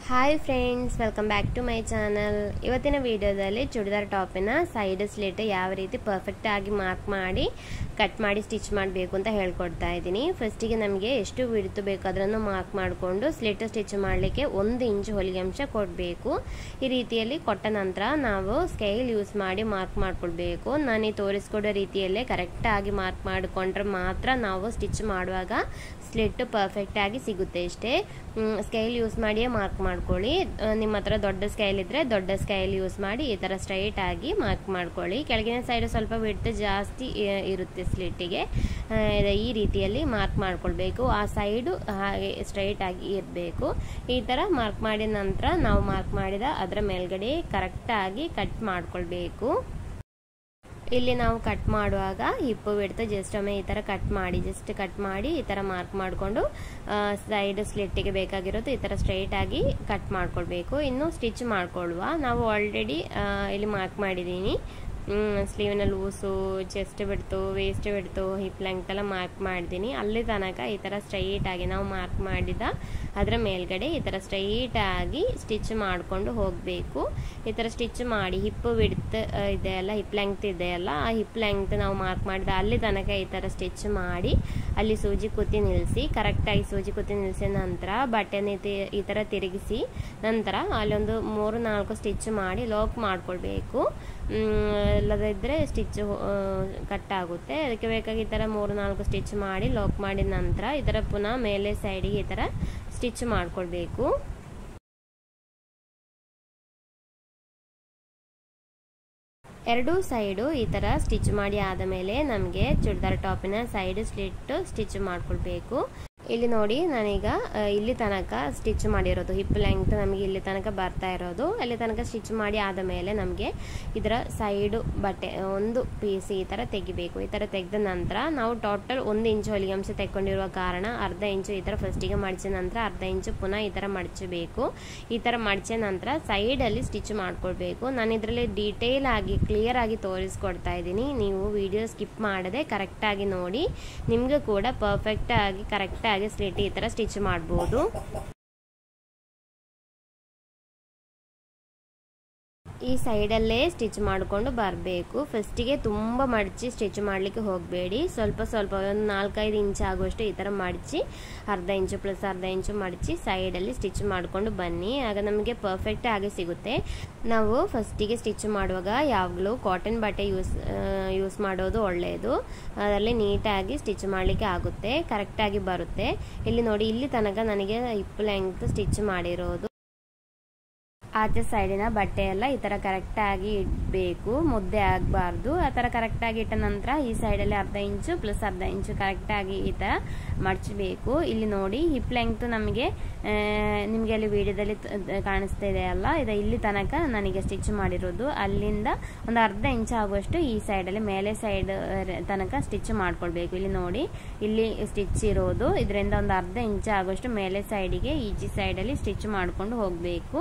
Hi friends, welcome back to my channel. ಇವತ್ತಿನ ವಿಡಿಯೋದಲ್ಲಿ churidar ಟಾಪಿನ side slit ಯಾವ ರೀತಿ ಪರ್ಫೆಕ್ಟ್ ಆಗಿ ಮಾರ್ಕ್ ಮಾಡಿ ಕಟ್ ಮಾಡಿ ಸ್ಟಿಚ್ ಮಾಡಬೇಕು ಅಂತ ಹೇಳ್ಕೊಡ್ತಾ ಇದ್ದೀನಿ. ಫಸ್ಟಿಗೆ ನಮಗೆ ಎಷ್ಟು ವಿಡ್ತ್ ಬೇಕು ಅದನ್ನು ಮಾರ್ಕ್ ಮಾಡಿಕೊಂಡು ಸ್ಲಿಟ್ ಸ್ಟಿಚ್ ಮಾಡಲಿಕ್ಕೆ 1 ಇಂಚ್ ಹೊಲಿಗೆ ಅಂಶ ಕೊಡಬೇಕು. ಈ ರೀತಿಯಲ್ಲಿ ಕೊಟ್ಟ ನಂತರ ನಾವು ಸ್ಕೇಲ್ ಯೂಸ್ ಮಾಡಿ ಮಾರ್ಕ್ ಮಾಡ್ಕೊಳ್ಬೇಕು. ನಾನು ತೋರಿಸ್ಕೊಡೋ ರೀತಿಯಲ್ಲೇ ಕರೆಕ್ಟಾಗಿ ಮಾರ್ಕ್ ಮಾಡಿಕೊಂಡ್ರೆ ಮಾತ್ರ ನಾವು ಸ್ಟಿಚ್ ಮಾಡುವಾಗ ಸ್ಲಿಟ್ ಪರ್ಫೆಕ್ಟ್ ಆಗಿ ಸಿಗುತ್ತೆ. ಅಷ್ಟೇ ಸ್ಕೇಲ್ ಯೂಸ್ ಮಾಡಿಯೇ ಮಾರ್ಕ್ ಮಾಡ್ಕೊಳ್ಳಿ. ನಿಮ್ಮ ಹತ್ರ ದೊಡ್ಡ ಸ್ಕೇಲ್ ಇದ್ದರೆ ದೊಡ್ಡ ಸ್ಕೇಲ್ ಯೂಸ್ ಮಾಡಿ ಈ ಥರ ಸ್ಟ್ರೈಟ್ ಆಗಿ ಮಾರ್ಕ್ ಮಾಡ್ಕೊಳ್ಳಿ. ಕೆಳಗಿನ ಸೈಡ್ ಸ್ವಲ್ಪ ವಿಡ್ತ್ ಜಾಸ್ತಿ ಇರುತ್ತೆ ಸ್ಲಿಟ್ಟಿಗೆ. ಈ ರೀತಿಯಲ್ಲಿ ಮಾರ್ಕ್ ಮಾಡ್ಕೊಳ್ಬೇಕು. ಆ ಸೈಡು ಹಾಗೆ ಸ್ಟ್ರೈಟ್ ಆಗಿ ಇರಬೇಕು. ಈ ಥರ ಮಾರ್ಕ್ ಮಾಡಿದ ನಂತರ ನಾವು ಮಾರ್ಕ್ ಮಾಡಿದ ಅದರ ಮೇಲ್ಗಡೆ ಕರೆಕ್ಟಾಗಿ ಕಟ್ ಮಾಡ್ಕೊಳ್ಬೇಕು. ಇಲ್ಲಿ ನಾವು ಕಟ್ ಮಾಡುವಾಗ ಹಿಪ್ ವಿಡ್ತ್ ಜಸ್ಟ್ ಒಮ್ಮೆ ಈ ಥರ ಕಟ್ ಮಾಡಿ ಈ ಥರ ಮಾರ್ಕ್ ಮಾಡಿಕೊಂಡು ಸೈಡ್ ಸ್ಲಿಟ್ಟಿಗೆ ಬೇಕಾಗಿರೋದು ಈ ಥರ ಸ್ಟ್ರೈಟ್ ಆಗಿ ಕಟ್ ಮಾಡ್ಕೊಳ್ಬೇಕು. ಇನ್ನು ಸ್ಟಿಚ್ ಮಾಡ್ಕೊಳ್ಳುವ ನಾವು ಆಲ್ರೆಡಿ ಇಲ್ಲಿ ಮಾರ್ಕ್ ಮಾಡಿದ್ದೀನಿ. ಸ್ಲೀವ್ನ ಲೂಸು, ಚೆಸ್ಟ್ ಬಿಡ್ತು, ವೇಸ್ಟ್ ಬಿಡ್ತು, ಹಿಪ್ ಲೆಂಗ್ತ್ ಎಲ್ಲ ಮಾರ್ಕ್ ಮಾಡಿದ್ದೀನಿ. ಅಲ್ಲಿ ತನಕ ಈ ಥರ ಸ್ಟ್ರೈಟ್ ಆಗಿ ನಾವು ಮಾರ್ಕ್ ಮಾಡಿದ ಅದರ ಮೇಲ್ಗಡೆ ಈ ಥರ ಸ್ಟ್ರೈಟ್ ಆಗಿ ಸ್ಟಿಚ್ ಮಾಡಿಕೊಂಡು ಹೋಗಬೇಕು. ಈ ಥರ ಸ್ಟಿಚ್ ಮಾಡಿ ಹಿಪ್ ವಿಡ್ತ್ ಇದೆಯಲ್ಲ, ಹಿಪ್ ಲೆಂಗ್ತ್ ಇದೆಯಲ್ಲ, ಆ ಹಿಪ್ ಲೆಂಗ್ತ್ ನಾವು ಮಾರ್ಕ್ ಮಾಡಿದ ಅಲ್ಲಿ ತನಕ ಈ ಥರ ಸ್ಟಿಚ್ ಮಾಡಿ ಅಲ್ಲಿ ಸೂಜಿ ಕುತ್ತಿ ನಿಲ್ಲಿಸಿ, ಕರೆಕ್ಟಾಗಿ ಸೂಜಿ ಕುತ್ತಿ ನಿಲ್ಲಿಸಿದ ನಂತರ ಬಟ್ಟೆನ ಈ ಥರ ತಿರುಗಿಸಿ ನಂತರ ಅಲ್ಲೊಂದು 3-4 ಸ್ಟಿಚ್ ಮಾಡಿ ಲಾಕ್ ಮಾಡ್ಕೊಳ್ಬೇಕು. ಇಲ್ಲದಿದ್ದರೆ ಸ್ಟಿಚ್ ಕಟ್ ಆಗುತ್ತೆ. ಅದಕ್ಕೆ ಬೇಕಾಗಿ ಈ ಥರ 3-4 ಸ್ಟಿಚ್ ಮಾಡಿ ಲಾಕ್ ಮಾಡಿದ ನಂತರ ಈ ಥರ ಪುನಃ ಮೇಲೆ ಸೈಡಿಗೆ ಈ ಥರ ಸ್ಟಿಚ್ ಮಾಡ್ಕೊಳ್ಬೇಕು. ಎರಡೂ ಸೈಡು ಈ ಥರ ಸ್ಟಿಚ್ ಮಾಡಿ ಆದ ಮೇಲೆ ನಮಗೆ ಚೂಡಿದಾರ್ ಟಾಪಿನ ಸೈಡ್ ಸ್ಲಿಟ್ ಸ್ಟಿಚ್ ಮಾಡ್ಕೊಳ್ಬೇಕು. ಇಲ್ಲಿ ನೋಡಿ, ನಾನೀಗ ಇಲ್ಲಿ ತನಕ ಸ್ಟಿಚ್ ಮಾಡಿರೋದು ಹಿಪ್ ಲೆಂಗ್ತ್ ನಮಗೆ ಇಲ್ಲಿ ತನಕ ಬರ್ತಾ ಇರೋದು. ಅಲ್ಲಿ ತನಕ ಸ್ಟಿಚ್ ಮಾಡಿ ಆದ ಮೇಲೆ ನಮಗೆ ಇದರ ಸೈಡು ಬಟ್ಟೆ ಒಂದು ಪೀಸ್ ಈ ಥರ ತೆಗಿಬೇಕು. ಈ ಥರ ತೆಗೆದ ನಂತರ ನಾವು ಟೋಟಲ್ 1 ಇಂಚ್ ಹೊಲಿಗೆ ಅಂಶ ತೆಕ್ಕೊಂಡಿರುವ ಕಾರಣ ಅರ್ಧ ಇಂಚು ಈ ಥರ ಫಸ್ಟಿಗೆ ಮಡಿಚಿದ ನಂತರ ಅರ್ಧ ಇಂಚು ಪುನಃ ಈ ಥರ ಮಡಚಬೇಕು. ಈ ಥರ ಮಡಿಚಿದ ನಂತರ ಸೈಡಲ್ಲಿ ಸ್ಟಿಚ್ ಮಾಡ್ಕೊಳ್ಬೇಕು. ನಾನು ಇದರಲ್ಲಿ ಡೀಟೇಲ್ ಆಗಿ ಕ್ಲಿಯರ್ ಆಗಿ ತೋರಿಸ್ಕೊಡ್ತಾ ಇದ್ದೀನಿ. ನೀವು ವಿಡಿಯೋ ಸ್ಕಿಪ್ ಮಾಡದೆ ಕರೆಕ್ಟಾಗಿ ನೋಡಿ, ನಿಮಗೂ ಕೂಡ ಪರ್ಫೆಕ್ಟಾಗಿ ಕರೆಕ್ಟಾಗಿ ಸ್ಲಿಟ್ ಈ ಥರ ಸ್ಟಿಚ್ ಮಾಡ್ಬೋದು. ಈ ಸೈಡಲ್ಲೇ ಸ್ಟಿಚ್ ಮಾಡಿಕೊಂಡು ಬರಬೇಕು. ಫಸ್ಟಿಗೆ ತುಂಬ ಮಡಚಿ ಸ್ಟಿಚ್ ಮಾಡಲಿಕ್ಕೆ ಹೋಗಬೇಡಿ. ಸ್ವಲ್ಪ ಒಂದು 4-5 ಇಂಚ್ ಆಗುವಷ್ಟು ಈ ಥರ ಮಡಚಿ ಅರ್ಧ ಇಂಚು ಪ್ಲಸ್ ಅರ್ಧ ಇಂಚು ಮಡಚಿ ಸೈಡಲ್ಲಿ ಸ್ಟಿಚ್ ಮಾಡಿಕೊಂಡು ಬನ್ನಿ. ಆಗ ನಮಗೆ ಪರ್ಫೆಕ್ಟ್ ಆಗಿ ಸಿಗುತ್ತೆ. ನಾವು ಫಸ್ಟಿಗೆ ಸ್ಟಿಚ್ ಮಾಡುವಾಗ ಯಾವಾಗಲೂ ಕಾಟನ್ ಬಟ್ಟೆ ಯೂಸ್ ಮಾಡೋದು ಒಳ್ಳೆಯದು. ಅದರಲ್ಲಿ ನೀಟಾಗಿ ಸ್ಟಿಚ್ ಮಾಡಲಿಕ್ಕೆ ಆಗುತ್ತೆ, ಕರೆಕ್ಟಾಗಿ ಬರುತ್ತೆ. ಇಲ್ಲಿ ನೋಡಿ, ಇಲ್ಲಿ ತನಕ ನನಗೆ ಹಿಪ್ ಲೆಂಗ್ತ್ ಸ್ಟಿಚ್ ಮಾಡಿರೋದು. ಆಚೆ ಸೈಡಿನ ಬಟ್ಟೆ ಎಲ್ಲ ಈ ಥರ ಕರೆಕ್ಟಾಗಿ ಇಡಬೇಕು, ಮುದ್ದೆ ಆಗಬಾರ್ದು. ಆ ಥರ ಕರೆಕ್ಟಾಗಿ ಇಟ್ಟ ನಂತರ ಈ ಸೈಡಲ್ಲಿ ಅರ್ಧ ಇಂಚು ಪ್ಲಸ್ ಅರ್ಧ ಇಂಚು ಕರೆಕ್ಟಾಗಿ ಈ ಥರ ಮಡಚಬೇಕು. ಇಲ್ಲಿ ನೋಡಿ, ಹಿಪ್ ಲೆಂಗ್ತ್ ನಿಮಗೆ ಅಲ್ಲಿ ವಿಡಿಯೋದಲ್ಲಿ ಕಾಣಿಸ್ತಾ ಇದೆ ಅಲ್ಲ, ಇಲ್ಲಿ ತನಕ ನನಗೆ ಸ್ಟಿಚ್ ಮಾಡಿರೋದು. ಅಲ್ಲಿಂದ ಒಂದು ಅರ್ಧ ಇಂಚ್ ಆಗುವಷ್ಟು ಈ ಸೈಡಲ್ಲಿ ಮೇಲೆ ಸೈಡ್ ತನಕ ಸ್ಟಿಚ್ ಮಾಡ್ಕೊಳ್ಬೇಕು. ಇಲ್ಲಿ ನೋಡಿ, ಇಲ್ಲಿ ಸ್ಟಿಚ್ ಇರೋದು, ಇದರಿಂದ ಒಂದು ಅರ್ಧ ಇಂಚ್ ಆಗುವಷ್ಟು ಮೇಲೆ ಸೈಡಿಗೆ ಈಚೆ ಸೈಡಲ್ಲಿ ಸ್ಟಿಚ್ ಮಾಡಿಕೊಂಡು ಹೋಗಬೇಕು.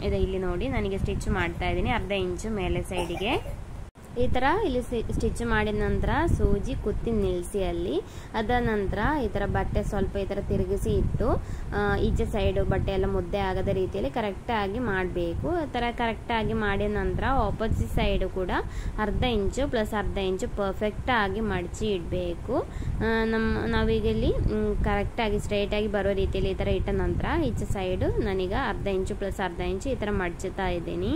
ಇಲ್ಲಿ ನೋಡಿ, ನನಗೆ ಸ್ಟಿಚ್ ಮಾಡ್ತಾ ಇದ್ದೀನಿ ಅರ್ಧ ಇಂಚು ಮೇಲೆ ಸೈಡಿಗೆ. ಈ ಥರ ಇಲ್ಲಿ ಸ್ಟಿಚ್ ಮಾಡಿದ ನಂತರ ಸೂಜಿ ಕುತ್ತಿ ನಿಲ್ಲಿಸಿ ಅಲ್ಲಿ. ಅದ ನಂತರ ಈ ಥರ ಬಟ್ಟೆ ಸ್ವಲ್ಪ ಈ ಥರ ತಿರುಗಿಸಿ ಇಟ್ಟು ಈಚೆ ಸೈಡು ಬಟ್ಟೆ ಎಲ್ಲ ಮುದ್ದೆ ಆಗದ ರೀತಿಯಲ್ಲಿ ಕರೆಕ್ಟಾಗಿ ಮಾಡಬೇಕು. ಆ ಥರ ಕರೆಕ್ಟಾಗಿ ಮಾಡಿದ ನಂತರ ಆಪೋಸಿಟ್ ಸೈಡು ಕೂಡ ಅರ್ಧ ಇಂಚು ಪ್ಲಸ್ ಅರ್ಧ ಇಂಚು ಪರ್ಫೆಕ್ಟಾಗಿ ಮಡಚಿ ಇಡಬೇಕು. ನಾವೀಗ ಇಲ್ಲಿ ಕರೆಕ್ಟಾಗಿ ಸ್ಟ್ರೈಟಾಗಿ ಬರೋ ರೀತಿಯಲ್ಲಿ ಈ ಥರ ಇಟ್ಟ ನಂತರ ಈಚೆ ಸೈಡು ನಾನೀಗ ಅರ್ಧ ಇಂಚು ಪ್ಲಸ್ ಅರ್ಧ ಇಂಚು ಈ ಥರ ಮಡಚುತ್ತಾ ಇದ್ದೀನಿ.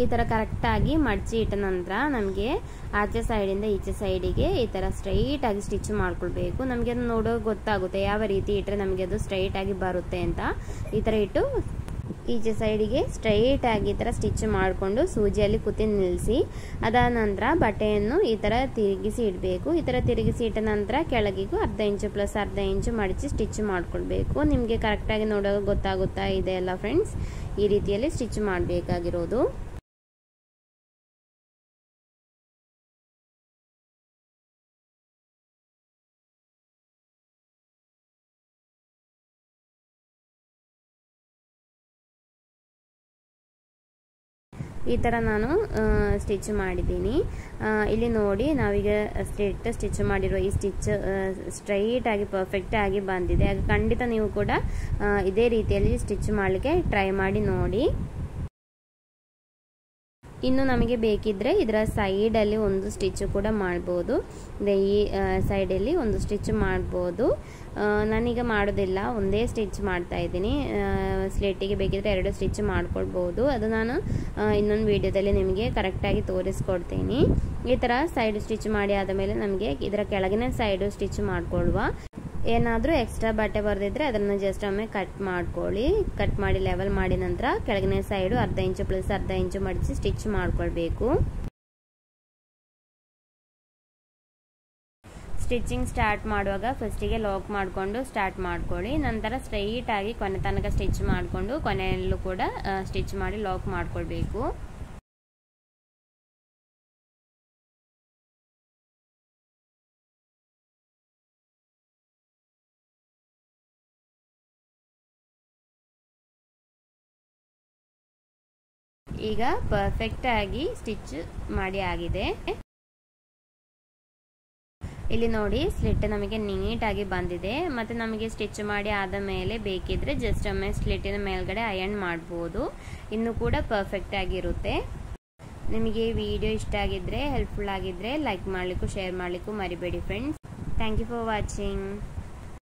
ಈ ಥರ ಕರೆಕ್ಟಾಗಿ ಮಡಚಿ ಇಟ್ಟ ನಂತರ ನಮಗೆ ಆಚೆ ಸೈಡಿಂದ ಈಚೆ ಸೈಡಿಗೆ ಈ ಥರ ಸ್ಟ್ರೈಟಾಗಿ ಸ್ಟಿಚ್ ಮಾಡ್ಕೊಳ್ಬೇಕು. ನಮಗೆ ಅದು ನೋಡೋ ಗೊತ್ತಾಗುತ್ತೆ ಯಾವ ರೀತಿ ಇಟ್ಟರೆ ನಮಗೆ ಅದು ಸ್ಟ್ರೈಟಾಗಿ ಬರುತ್ತೆ ಅಂತ. ಈ ಥರ ಇಟ್ಟು ಈಚೆ ಸೈಡಿಗೆ ಸ್ಟ್ರೈಟಾಗಿ ಈ ಥರ ಸ್ಟಿಚ್ ಮಾಡಿಕೊಂಡು ಸೂಜಿಯಲ್ಲಿ ಕುತ್ತಿ ನಿಲ್ಲಿಸಿ ಅದಾದ ನಂತರ ಬಟ್ಟೆಯನ್ನು ಈ ಥರ ತಿರುಗಿಸಿ ಇಡಬೇಕು. ಈ ಥರ ತಿರುಗಿಸಿ ಇಟ್ಟ ನಂತರ ಕೆಳಗಿಗೂ ಅರ್ಧ ಇಂಚು ಪ್ಲಸ್ ಅರ್ಧ ಇಂಚು ಮಡಚಿ ಸ್ಟಿಚ್ ಮಾಡ್ಕೊಳ್ಬೇಕು. ನಿಮಗೆ ಕರೆಕ್ಟಾಗಿ ನೋಡೋ ಗೊತ್ತಾಗುತ್ತಾ ಇದೆ ಅಲ್ಲ ಫ್ರೆಂಡ್ಸ್? ಈ ರೀತಿಯಲ್ಲಿ ಸ್ಟಿಚ್ ಮಾಡಬೇಕಾಗಿರೋದು. ಈ ಥರ ನಾನು ಸ್ಟಿಚ್ ಮಾಡಿದ್ದೀನಿ. ಇಲ್ಲಿ ನೋಡಿ ನಾವೀಗ ಸ್ಟಿಚ್ ಮಾಡಿರೋ ಈ ಸ್ಟಿಚ್ ಸ್ಟ್ರೈಟಾಗಿ ಪರ್ಫೆಕ್ಟಾಗಿ ಬಂದಿದೆ. ಆಗ ಖಂಡಿತ ನೀವು ಕೂಡ ಇದೇ ರೀತಿಯಲ್ಲಿ ಸ್ಟಿಚ್ ಮಾಡಲಿಕ್ಕೆ ಟ್ರೈ ಮಾಡಿ ನೋಡಿ. ಇನ್ನು ನಮಗೆ ಬೇಕಿದ್ರೆ ಇದರ ಸೈಡಲ್ಲಿ ಒಂದು ಸ್ಟಿಚ್ ಕೂಡ ಮಾಡ್ಬೋದು. ಈ ಸೈಡಲ್ಲಿ ಒಂದು ಸ್ಟಿಚ್ ಮಾಡ್ಬೋದು. ನಾನೀಗ ಮಾಡೋದಿಲ್ಲ, ಒಂದೇ ಸ್ಟಿಚ್ ಮಾಡ್ತಾ ಇದ್ದೀನಿ. ಸ್ಲೇಟಿಗೆ ಬೇಕಿದ್ರೆ 2 ಸ್ಟಿಚ್ ಮಾಡ್ಕೊಳ್ಬೋದು. ಅದು ನಾನು ಇನ್ನೊಂದು ವಿಡಿಯೋದಲ್ಲಿ ನಿಮಗೆ ಕರೆಕ್ಟಾಗಿ ತೋರಿಸ್ಕೊಡ್ತೀನಿ. ಈ ಥರ ಸೈಡ್ ಸ್ಟಿಚ್ ಮಾಡಿ ಆದಮೇಲೆ ನಮಗೆ ಇದರ ಕೆಳಗಿನ ಸೈಡು ಸ್ಟಿಚ್ ಮಾಡ್ಕೊಳ್ಳುವ. ಏನಾದರೂ ಎಕ್ಸ್ಟ್ರಾ ಬಟ್ಟೆ ಬರೆದಿದ್ರೆ ಅದನ್ನು ಜಸ್ಟ್ ಒಮ್ಮೆ ಕಟ್ ಮಾಡ್ಕೊಳ್ಳಿ. ಕಟ್ ಮಾಡಿ ಲೆವೆಲ್ ಮಾಡಿ ನಂತರ ಕೆಳಗಿನ ಸೈಡು ಅರ್ಧ ಇಂಚು ಪ್ಲಸ್ ಅರ್ಧ ಇಂಚು ಮಡಿಸಿ ಸ್ಟಿಚ್ ಮಾಡ್ಕೊಳ್ಬೇಕು. ಸ್ಟಿಚಿಂಗ್ ಸ್ಟಾರ್ಟ್ ಮಾಡುವಾಗ ಫಸ್ಟಿಗೆ ಲಾಕ್ ಮಾಡಿಕೊಂಡು ಸ್ಟಾರ್ಟ್ ಮಾಡ್ಕೊಳ್ಳಿ. ನಂತರ ಸ್ಟ್ರೈಟಾಗಿ ಕೊನೆ ತನಕ ಸ್ಟಿಚ್ ಮಾಡಿಕೊಂಡು ಕೊನೆಯಲ್ಲೂ ಕೂಡ ಸ್ಟಿಚ್ ಮಾಡಿ ಲಾಕ್ ಮಾಡ್ಕೊಳ್ಬೇಕು. ಈಗ ಪರ್ಫೆಕ್ಟ್ ಆಗಿ ಸ್ಟಿಚ್ ಮಾಡಿ ಆಗಿದೆ. ಇಲ್ಲಿ ನೋಡಿ ಸ್ಲಿಟ್ ನಮಗೆ ನೀಟಾಗಿ ಬಂದಿದೆ. ಮತ್ತೆ ನಮಗೆ ಸ್ಟಿಚ್ ಮಾಡಿ ಆದ ಮೇಲೆ ಬೇಕಿದ್ರೆ ಜಸ್ಟ್ ಒಮ್ಮೆ ಸ್ಲಿಟ್ಟಿನ ಮೇಲ್ಗಡೆ ಅಯರ್ನ್ ಮಾಡ್ಬೋದು. ಇನ್ನು ಕೂಡ ಪರ್ಫೆಕ್ಟ್ ಆಗಿರುತ್ತೆ. ನಿಮಗೆ ಈ ವಿಡಿಯೋ ಇಷ್ಟ ಆಗಿದ್ರೆ ಹೆಲ್ಪ್ಫುಲ್ ಆಗಿದ್ರೆ ಲೈಕ್ ಮಾಡಲಿಕ್ಕೂ ಶೇರ್ ಮಾಡಲಿಕ್ಕೂ ಮರಿಬೇಡಿ friends. Thank you for watching.